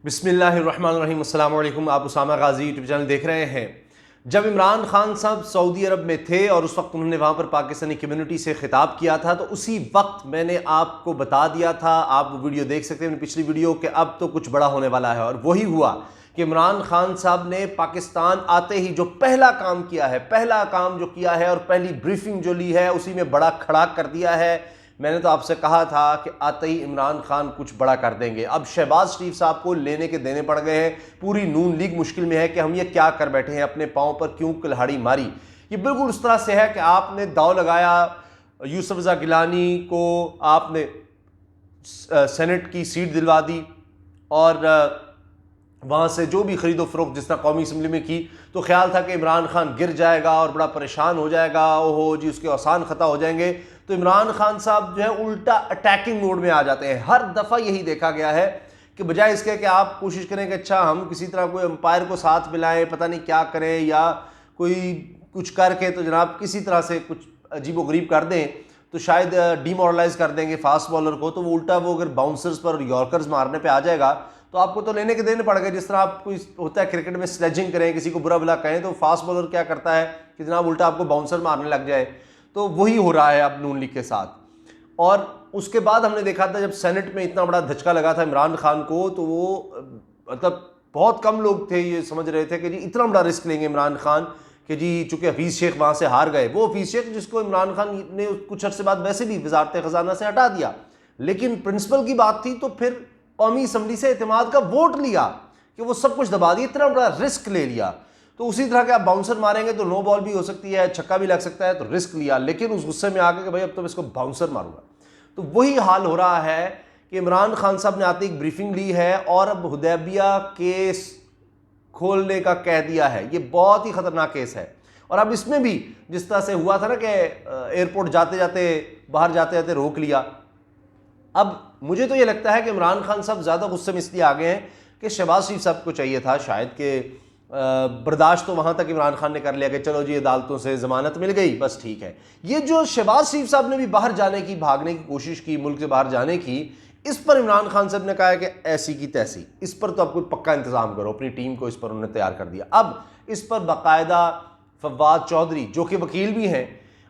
बिस्मिल्लाहिर्रहमानिर्रहीम। अस्सलाम वालेकुम। आप उसामा गाजी यूट्यूब चैनल देख रहे हैं। जब इमरान खान साहब सऊदी अरब में थे और उस वक्त उन्होंने वहाँ पर पाकिस्तानी कम्युनिटी से खिताब किया था, तो उसी वक्त मैंने आपको बता दिया था, आप वो वीडियो देख सकते हैं पिछली वीडियो, कि अब तो कुछ बड़ा होने वाला है। और वही हुआ कि इमरान खान साहब ने पाकिस्तान आते ही जो पहला काम किया है, पहला काम जो किया है और पहली ब्रीफिंग जो ली है, उसी में बड़ा खड़ाक कर दिया है। मैंने तो आपसे कहा था कि आते ही इमरान खान कुछ बड़ा कर देंगे। अब शहबाज शरीफ साहब को लेने के देने पड़ गए हैं। पूरी नून लीग मुश्किल में है कि हम ये क्या कर बैठे हैं, अपने पाँव पर क्यों कुल्हाड़ी मारी। ये बिल्कुल उस तरह से है कि आपने दाव लगाया, यूसुफ रज़ा गिलानी को आपने सेनेट की सीट दिलवा दी और वहाँ से जो भी खरीदो फरोख्त जिस तरह कौमी असम्बली में की, तो ख्याल था कि इमरान खान गिर जाएगा और बड़ा परेशान हो जाएगा, ओहो जी उसके आसान ख़ता हो जाएंगे। तो इमरान खान साहब जो है उल्टा अटैकिंग मोड में आ जाते हैं। हर दफ़ा यही देखा गया है कि बजाय इसके कि आप कोशिश करें कि अच्छा हम किसी तरह कोई एम्पायर को साथ मिलाएं, पता नहीं क्या करें या कोई कुछ करके तो जनाब किसी तरह से कुछ अजीब व गरीब कर दें तो शायद डीमोरलाइज कर देंगे फास्ट बॉलर को, तो वो उल्टा वो अगर बाउंसर्स पर यॉर्कर्स मारने पे आ जाएगा तो आपको तो लेने के देने पड़ गए। जिस तरह आपको होता है क्रिकेट में स्लेजिंग करें, किसी को बुरा भला कहें, तो फास्ट बॉलर क्या करता है कि जनाब उल्टा आपको बाउंसर मारने लग जाए। तो वही हो रहा है अब नून लीग के साथ। और उसके बाद हमने देखा था जब सेनेट में इतना बड़ा धचका लगा था इमरान खान को, तो वो मतलब बहुत कम लोग थे ये समझ रहे थे कि जी इतना बड़ा रिस्क लेंगे इमरान खान कि जी चूंकि हफीज़ शेख वहाँ से हार गए, वो हफीज़ शेख जिसको इमरान खान ने कुछ अर्से बाद वैसे भी वजारत ख़जाना से हटा दिया, लेकिन प्रिंसिपल की बात थी तो फिर कौमी असम्बली से एतमाद का वोट लिया कि वो सब कुछ दबा दिया, इतना बड़ा रिस्क ले लिया। तो उसी तरह के आप बाउंसर मारेंगे तो नो बॉल भी हो सकती है, छक्का भी लग सकता है, तो रिस्क लिया, लेकिन उस गुस्से में आके कि भाई अब तो इसको बाउंसर मारूंगा। तो वही हाल हो रहा है कि इमरान खान साहब ने आते एक ब्रीफिंग ली है और अब हुदैबिया केस खोलने का कह दिया है। ये बहुत ही खतरनाक केस है। और अब इसमें भी जिस तरह से हुआ था ना कि एयरपोर्ट जाते जाते बाहर जाते जाते रोक लिया, अब मुझे तो ये लगता है कि इमरान खान साहब ज़्यादा गुस्से में इसलिए आ गए हैं कि शहबाज शरीफ साहब को चाहिए था शायद कि बर्दाश्त तो वहाँ तक इमरान खान ने कर लिया कि चलो जी अदालतों से ज़मानत मिल गई, बस ठीक है। ये जो शहबाज शरीफ साहब ने भी बाहर जाने की, भागने की कोशिश की, मुल्क से बाहर जाने की, इस पर इमरान खान साहब ने कहा है कि ऐसी की तैसी, इस पर तो आप कोई पक्का इंतज़ाम करो, अपनी टीम को इस पर उन्होंने तैयार कर दिया। अब इस पर बाकायदा फवाद चौधरी जो कि वकील भी हैं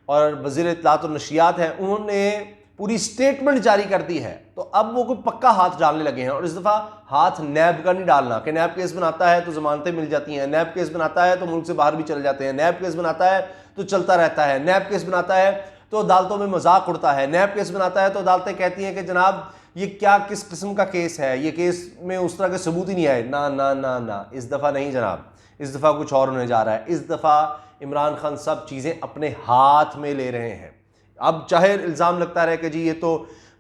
और वज़ीर इत्तलात और नशियात हैं, उन्होंने पूरी स्टेटमेंट जारी कर दी है। तो अब वो कोई पक्का हाथ डालने लगे हैं और इस दफ़ा हाथ नैब का नहीं डालना कि नैब केस बनाता है तो ज़मानतें मिल जाती हैं, नैब केस बनाता है तो मुल्क से बाहर भी चले जाते हैं, नैब केस बनाता है तो चलता रहता है, नैब केस बनाता है तो अदालतों में मजाक उड़ता है, नैब केस बनाता है तो अदालतें कहती हैं कि जनाब ये क्या किस किस्म का केस है, ये केस में उस तरह के सबूत ही नहीं आए। ना ना ना ना, इस दफ़ा नहीं जनाब, इस दफ़ा कुछ और होने जा रहा है। इस दफ़ा इमरान खान सब चीज़ें अपने हाथ में ले रहे हैं। अब चाहे इल्ज़ाम लगता रहे कि जी ये तो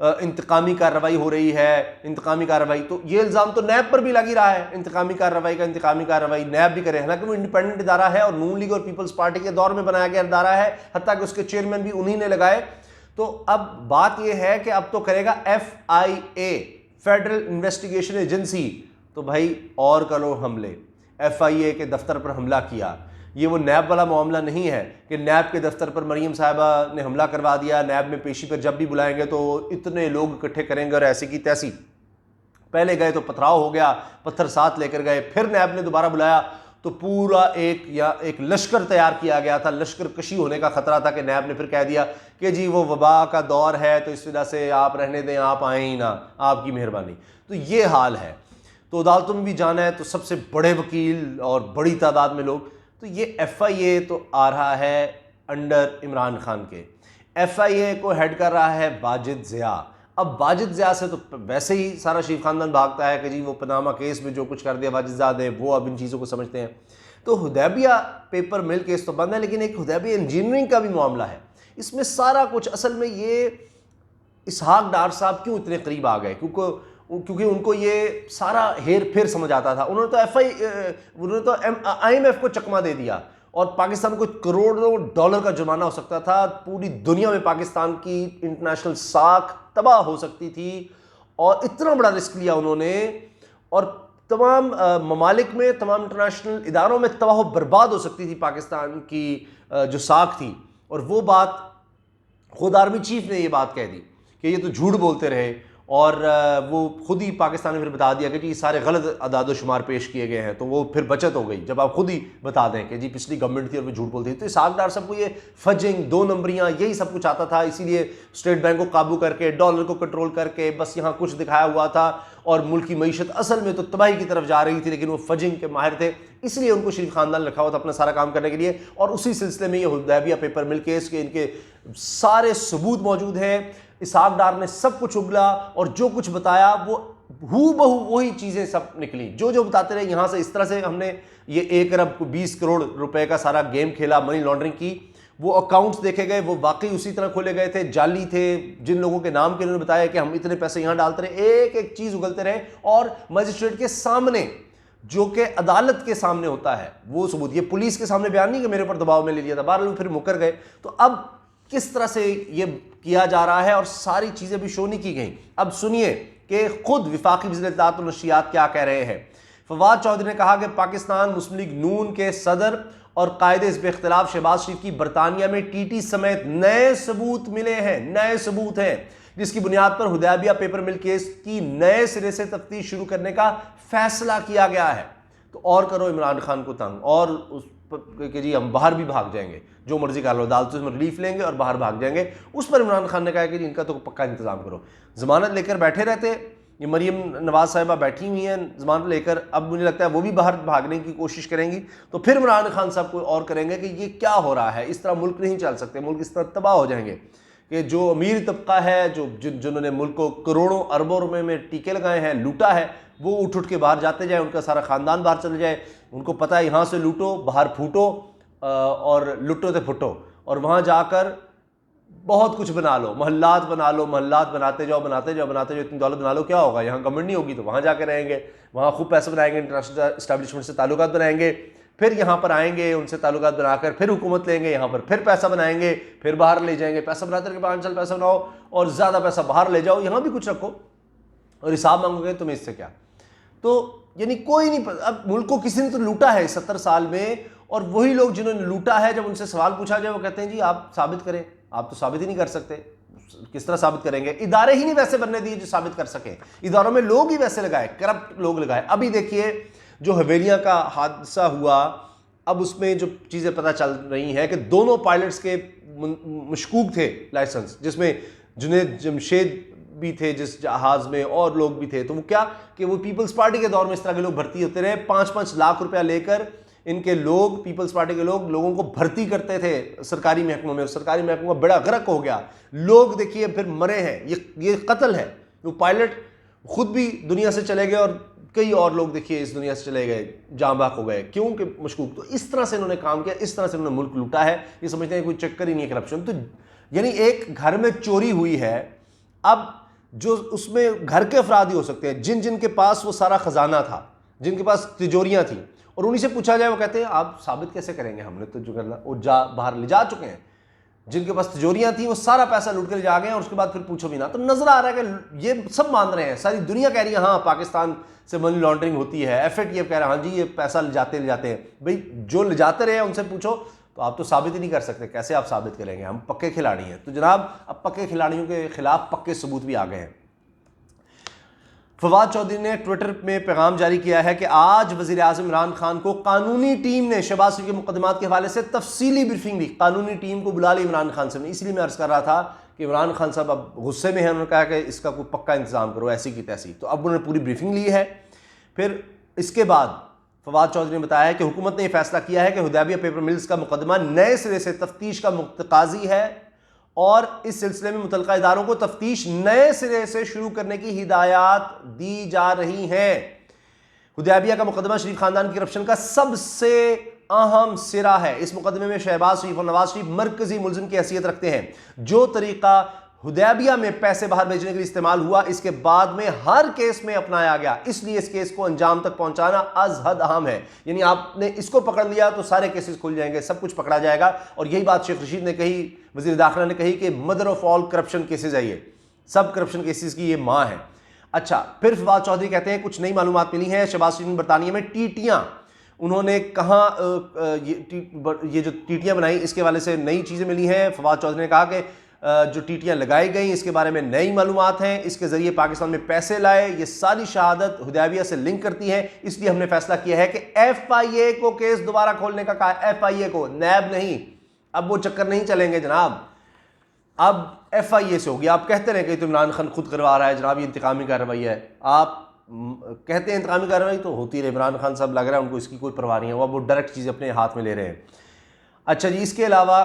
इंतकामी कार्रवाई हो रही है, इंतकामी कार्रवाई, तो ये इल्ज़ाम तो नैब पर भी लग ही रहा है, इंतकामी कार्रवाई नैब भी करे, हालांकि वो इंडिपेंडेंट इदारा है और नून लीग और पीपल्स पार्टी के दौर में बनाया गया इदारा है, हत्ता कि उसके चेयरमैन भी उन्हीं ने लगाए। तो अब बात यह है कि अब तो करेगा FIA, फेडरल इन्वेस्टिगेशन एजेंसी। तो भाई और करो हमले, FIA के दफ्तर पर हमला किया। ये वो नैब वाला मामला नहीं है कि नैब के दफ्तर पर मरीम साहिबा ने हमला करवा दिया, नैब में पेशी पर जब भी बुलाएंगे तो इतने लोग इकट्ठे करेंगे और ऐसी की तैसी। पहले गए तो पथराव हो गया, पत्थर साथ लेकर गए, फिर नैब ने दोबारा बुलाया तो पूरा एक लश्कर तैयार किया गया था। लश्कर कशी होने का खतरा था कि नैब ने फिर कह दिया कि जी वो वबा का दौर है तो इस वजह से आप रहने दें, आप आए ही ना, आपकी मेहरबानी। तो ये हाल है। तो अदालतों में भी जाना है तो सबसे बड़े वकील और बड़ी तादाद में लोग, तो ये FIA तो आ रहा है अंडर इमरान खान के। FIA को हेड कर रहा है वाजिद ज़िया। अब वाजिद ज़िया से तो वैसे ही सारा शरीफ खानदान भागता है कि जी वो पनामा केस में जो कुछ कर दिया वाजिद ज़िया ने, वो अब इन चीज़ों को समझते हैं। तो हुदैबिया पेपर मिल केस तो बंद है, लेकिन एक हुदैबिया इंजीनियरिंग का भी मामला है। इसमें सारा कुछ असल में ये इसहाक डार साहब क्यों इतने करीब आ गए, क्योंकि उनको ये सारा हेर फेर समझ आता था। उन्होंने तो IMF को चकमा दे दिया और पाकिस्तान को करोड़ों डॉलर का जुर्माना हो सकता था, पूरी दुनिया में पाकिस्तान की इंटरनेशनल साख तबाह हो सकती थी, और इतना बड़ा रिस्क लिया उन्होंने और तमाम ममालिक में, तमाम इंटरनेशनल इदारों में तबाह बर्बाद हो सकती थी पाकिस्तान की जो साख थी। और वो बात खुद आर्मी चीफ ने ये बात कह दी कि ये तो झूठ बोलते रहे और वो खुद ही पाकिस्तान ने फिर बता दिया कि जी सारे गलत अदाद शुमार पेश किए गए हैं, तो वो फिर बचत हो गई जब आप खुद ही बता दें कि जी पिछली गवर्नमेंट थी और वो झूठ बोलती थी। तो इसहाक डार सबको ये फजिंग, 2 नंबरियाँ, यही सब कुछ आता था, इसीलिए स्टेट बैंक को काबू करके, डॉलर को कंट्रोल करके बस यहाँ कुछ दिखाया हुआ था और मुल्क की मईशत असल में तो तबाही की तरफ जा रही थी, लेकिन वो फजिंग के माहिर थे, इसलिए उनको शरीफ खानदान रखा हुआ था अपना सारा काम करने के लिए। और उसी सिलसिले में ये हुदैबिया पेपर मिल केस के इनके सारे सबूत मौजूद हैं। इसहाक डार ने सब कुछ उगला और जो कुछ बताया वो हूबहू वही चीज़ें सब निकली, जो जो बताते रहे। यहाँ से इस तरह से हमने ये 1 अरब 20 करोड़ रुपए का सारा गेम खेला, मनी लॉन्ड्रिंग की। वो अकाउंट्स देखे गए, वो वाकई उसी तरह खोले गए थे, जाली थे। जिन लोगों के नाम के उन्होंने बताया कि हम इतने पैसे यहाँ डालते रहे, एक एक चीज़ उगलते रहे और मजिस्ट्रेट के सामने, जो कि अदालत के सामने होता है, वो सबूत। ये पुलिस के सामने बयान नहीं कि मेरे ऊपर दबाव में ले लिया था, बहरहाल फिर मुकर गए। तो अब किस तरह से ये किया जा रहा है और सारी चीज़ें भी शो नहीं की गई। अब सुनिए कि खुद विफाकी वज़ीर इत्तलात और नशियात क्या कह रहे हैं। फवाद चौधरी ने कहा कि पाकिस्तान मुस्लिम लीग नून के सदर और कायदे हिज़्ब इख्तिलाफ शहबाज शरीफ की बरतानिया में टीटी समेत नए सबूत मिले हैं, नए सबूत हैं, जिसकी बुनियाद पर हुदैबिया पेपर मिल केस की नए सिरे से तफ्तीश शुरू करने का फैसला किया गया है। तो और करो इमरान खान को तंग, और उस कि जी हम बाहर भी भाग जाएंगे, जो मर्जी कर लो, अदालतों में रिलीफ लेंगे और बाहर भाग जाएंगे। उस पर इमरान खान ने कहा कि इनका तो पक्का इंतजाम करो। जमानत लेकर बैठे रहते, ये मरीम नवाज साहिबा बैठी हुई हैं जमानत लेकर, अब मुझे लगता है वो भी बाहर भागने की कोशिश करेंगी, तो फिर इमरान खान साहब को और करेंगे कि ये क्या हो रहा है, इस तरह मुल्क नहीं चल सकते, मुल्क इस तरह तबाह हो जाएंगे कि जो अमीर तबका है, जिन्होंने मुल्क को करोड़ों अरबों रुपए में टीके लगाए हैं, लूटा है, वो उठ के बाहर जाते जाए, उनका सारा ख़ानदान बाहर चले जाए। उनको पता है यहाँ से लूटो, बाहर फूटो और लुटो तो फुटो, और वहाँ जाकर बहुत कुछ बना लो, महल्लात बना लो, महल्लात बनाते जाओ बनाते जाओ बनाते जाओ, इतनी दौलत बना लो, क्या होगा, यहाँ गवर्नमेंट नहीं होगी तो वहाँ जाकर रहेंगे, वहाँ खूब पैसे बनाएंगे, इंटरनेशनल इस्टेब्लिशमेंट से ताल्लुकात बनाएंगे, फिर यहाँ पर आएंगे, उनसे ताल्लुकात बनाकर फिर हुकूमत लेंगे, यहाँ पर फिर पैसा बनाएंगे, फिर बाहर ले जाएंगे, पैसा बनाते रहे 5 साल पैसा बनाओ और ज़्यादा पैसा बाहर ले जाओ, यहाँ भी कुछ रखो और हिसाब मांगोगे तुम्हें इससे क्या। तो यानी कोई नहीं, अब मुल्क को किसी ने तो लूटा है 70 साल में, और वही लोग जिन्होंने लूटा है, जब उनसे सवाल पूछा जाए वो कहते हैं जी आप साबित करें, आप तो साबित ही नहीं कर सकते, किस तरह साबित करेंगे, इदारे ही नहीं वैसे बनने दिए जो साबित कर सकें, इदारों में लोग ही वैसे लगाए, करप्ट लोग लगाए। अभी देखिए जो हवेलियां का हादसा हुआ, अब उसमें जो चीज़ें पता चल रही हैं कि दोनों पायलट्स के मशकूक थे लाइसेंस, जिसमें जुनैद जमशेद भी थे जिस जहाज में, और लोग भी थे। तो वो क्या कि वो पीपल्स पार्टी के दौर में इस तरह के लोग भर्ती होते रहे, 5-5 लाख रुपया लेकर इनके लोग, पीपल्स पार्टी के लोग, लोगों को भर्ती करते थे सरकारी महकमों में, और सरकारी महकमों का बड़ा गर्क हो गया। लोग देखिए फिर मरे हैं, ये कत्ल है। वो पायलट खुद भी दुनिया से चले गए और कई और लोग देखिए इस दुनिया से चले गए, जाँ बाक हो गए, क्योंकि मशकूक। तो इस तरह से इन्होंने काम किया, इस तरह से इन्होंने मुल्क लूटा है। ये समझते हैं कोई चक्कर ही नहीं है करप्शन। तो यानी एक घर में चोरी हुई है, अब जो उसमें घर के अफराद ही हो सकते हैं, जिन जिनके पास वो सारा खजाना था, जिनके पास तिजोरियां थी, और उन्हीं से पूछा जाए वो कहते हैं आप साबित कैसे करेंगे, हमने तो जो करना वो बाहर ले जा चुके हैं। जिनके पास तिजोरियां थी वो सारा पैसा लूट कर ले जा गए और उसके बाद फिर पूछो भी ना। तो नजर आ रहा है कि ये सब मान रहे हैं, सारी दुनिया कह रही है हाँ पाकिस्तान से मनी लॉन्ड्रिंग होती है, FATF कह रहा है हाँ जी ये पैसा ले जाते हैं। भाई जो ले जाते रहे उनसे पूछो, तो आप तो साबित ही नहीं कर सकते, कैसे आप साबित करेंगे, हम पक्के खिलाड़ी हैं। तो जनाब अब पक्के खिलाड़ियों के खिलाफ पक्के सबूत भी आ गए हैं। फवाद चौधरी ने ट्विटर में पैगाम जारी किया है कि आज वज़ीर आज़म इमरान खान को कानूनी टीम ने शहबाज शरीफ के मुकदमात के हवाले से तफसीली ब्रीफिंग दी। कानूनी टीम को बुला ली इमरान खान साहब ने। इसलिए मैं अर्ज़ कर रहा था कि इमरान खान साहब अब गुस्से में हैं, उन्होंने कहा कि इसका कोई पक्का इंतजाम करो, ऐसी की तैसी। तो अब उन्होंने पूरी ब्रीफिंग ली है। फिर इसके बाद फवाद चौधरी ने बताया कि हुकूमत ने यह फैसला किया है कि हुदैबिया पेपर मिल्स का मुकदमा नए सिरे से तफ्तीश का मुतकाजी है और इस सिलसिले में मुतल्लिका इदारों को तफ्तीश नए सिरे से शुरू करने की हिदायत दी जा रही हैं। हुदैबिया का मुकदमा शरीफ खानदान की करप्शन का सबसे अहम सिरा है। इस मुकदमे में शहबाज शरीफ और नवाज शरीफ मरकजी मुलजिम की हैसियत रखते हैं। जो तरीका हुदैबिया में पैसे बाहर भेजने के लिए इस्तेमाल हुआ, इसके बाद में हर केस में अपनाया गया, इसलिए इस केस को अंजाम तक पहुंचाना अज हद अहम है। यानी आपने इसको पकड़ लिया तो सारे केसेस खुल जाएंगे, सब कुछ पकड़ा जाएगा। और यही बात शेख रशीद ने कही, वजीर दाखिला ने कही कि mother of all corruption cases है, ये सब करप्शन केसेस की ये माँ है। अच्छा, फिर फवाद चौधरी कहते हैं कुछ नई मालूमात मिली है। शहबाज शरीफ ने बरतानिया में टीटियां, उन्होंने कहा ये जो टीटियां बनाई इसके वाले से नई चीज़ें मिली हैं। फवाद चौधरी ने कहा कि जो टीटियां लगाई गई इसके बारे में नई मालूमात हैं, इसके ज़रिए पाकिस्तान में पैसे लाए, ये सारी शहादत हुदैबिया से लिंक करती है। इसलिए हमने फैसला किया है कि FIA को केस दोबारा खोलने का कहा, FIA को, नैब नहीं। अब वो चक्कर नहीं चलेंगे जनाब, अब FIA से होगी। आप कहते रहे कि तो इमरान खान खुद करवा रहा है जनाब, ये इंतकामी कार्रवाई है। आप कहते हैं इंतकामी कार्रवाई तो होती रहे, इमरान खान साहब लग रहा है उनको इसकी कोई परवाह नहीं है, वो डायरेक्ट चीज़ अपने हाथ में ले रहे हैं। अच्छा जी, इसके अलावा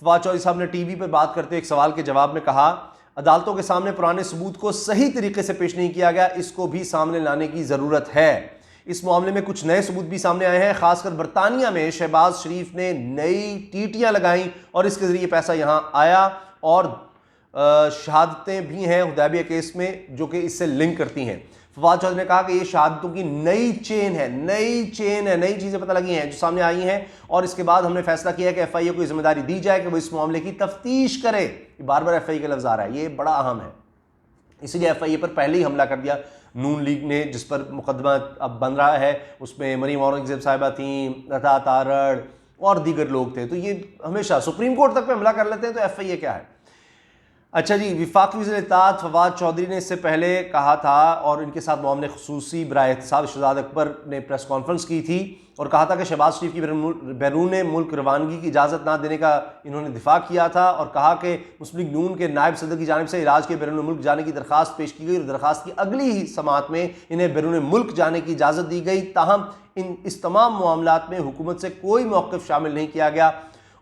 फवाद चौधरी साहब ने टीवी पर बात करते हुए एक सवाल के जवाब में कहा, अदालतों के सामने पुराने सबूत को सही तरीके से पेश नहीं किया गया, इसको भी सामने लाने की ज़रूरत है। इस मामले में कुछ नए सबूत भी सामने आए हैं, खासकर बरतानिया में शहबाज शरीफ ने नई टीटियां लगाई और इसके ज़रिए पैसा यहाँ आया, और शहादतें भी हैं हुदैबिया केस में जो कि इससे लिंक करती हैं। फवाद चौधरी ने कहा कि ये शहादतों की नई चेन है, नई चीज़ें पता लगी हैं जो सामने आई हैं, और इसके बाद हमने फैसला किया है कि FIA को जिम्मेदारी दी जाए कि वो इस मामले की तफ्तीश करे। बार बार FIA का लफ्ज़ आ रहा है, ये बड़ा अहम है। इसलिए FIA पर पहले ही हमला कर दिया नून लीग ने, जिस पर मुकदमा अब बन रहा है। उसमें मरीम औरंगजेब साहिबा थी, लता तारड़ और दीगर लोग थे। तो ये हमेशा सुप्रीम कोर्ट तक पे हमला कर लेते हैं, तो FIA क्या है। अच्छा जी, वफाकी वज़ीर इत्तेहाद फवाद चौधरी ने इससे पहले कहा था, और इनके साथ मामले खुसूसी बराए एहतसाब शहजाद अकबर ने प्रेस कॉन्फ्रेंस की थी और कहा था कि शहबाज शरीफ की बैरून मुल्क रवानगी की इजाज़त ना देने का इन्होंने दिफा किया था, और कहा कि मुस्लिम लीग नून के नायब सदर की जानिब से इलाज के बैरून मुल्क जाने की दरख्वास्त पेश की गई, और दरख्वास्त की अगली ही समात में इन्हें बैरून मुल्क जाने की इजाज़त दी गई। ताहम इस तमाम मामलात में हुकूमत से कोई मौक़िफ़ शामिल नहीं किया गया।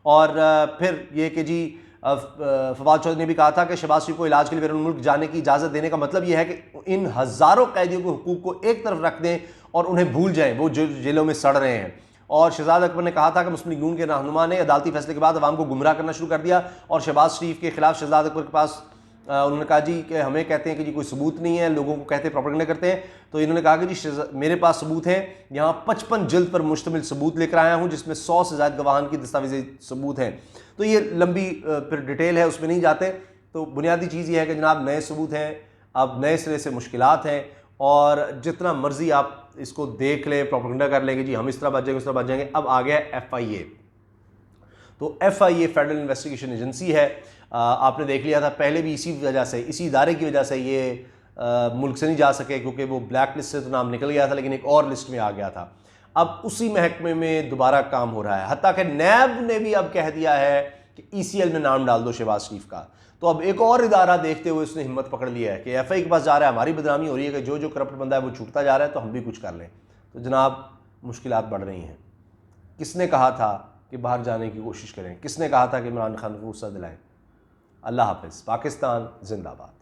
और फिर ये कि जी फवाद चौधरी ने भी कहा था कि शहबाज शरीफ को इलाज के लिए बैरून मुल्क जाने की इजाज़त देने का मतलब यह है कि इन हज़ारों कैदियों के हुकूक को एक तरफ रख दें और उन्हें भूल जाएं, वो जो जेलों में सड़ रहे हैं। और शहजाद अकबर ने कहा था कि मुस्लिम लीग नून के रहनुमा ने अदालती फैसले के बाद अवाम को गुमराह करना शुरू कर दिया, और शहबाज शरीफ के खिलाफ शहजाद अकबर के पास उन्होंने कहा जी कि हमें कहते हैं कि जी कोई सबूत नहीं है, लोगों को कहते हैं प्रोपेगेंडा करते हैं। तो इन्होंने कहा कि जी मेरे पास सबूत हैं, यहाँ 55 जिल्द पर मुश्तमिल सबूत लेकर आया हूँ, जिसमें 100 से ज़्यादा गवाहान की दस्तावेज़ी सबूत हैं। तो ये लंबी फिर डिटेल है, उसमें नहीं जाते। तो बुनियादी चीज़ ये है कि जनाब नए सबूत हैं, अब नए सिरे से मुश्किलात हैं, और जितना मर्जी आप इसको देख लें, प्रोपेगेंडा कर लेंगे जी हम इस तरह बच जाएंगे, उस तरह बच जाएंगे। अब आ गया FIA। तो FIA फेडरल इन्वेस्टिगेशन एजेंसी है। आपने देख लिया था पहले भी इसी वजह से, इसी इदारे की वजह से ये मुल्क से नहीं जा सके, क्योंकि वो ब्लैक लिस्ट से तो नाम निकल गया था, लेकिन एक और लिस्ट में आ गया था। अब उसी महकमे में दोबारा काम हो रहा है, हत्ता कि नैब ने भी अब कह दिया है कि ECL में नाम डाल दो शहबाज शरीफ का। तो अब एक और इदारा देखते हुए उसने हिम्मत पकड़ लिया है कि FIA के पास जा रहा है, हमारी बदनामी हो रही है कि जो जो करप्ट बंदा है वो छूटता जा रहा है, तो हम भी कुछ कर लें। तो जनाब मुश्किलात बढ़ रही हैं। किसने कहा था कि बाहर जाने की कोशिश करें? किसने कहा था कि इमरान खान को गुस्सा दिलाएं? अल्लाह हाफ़िज़। पाकिस्तान जिंदाबाद।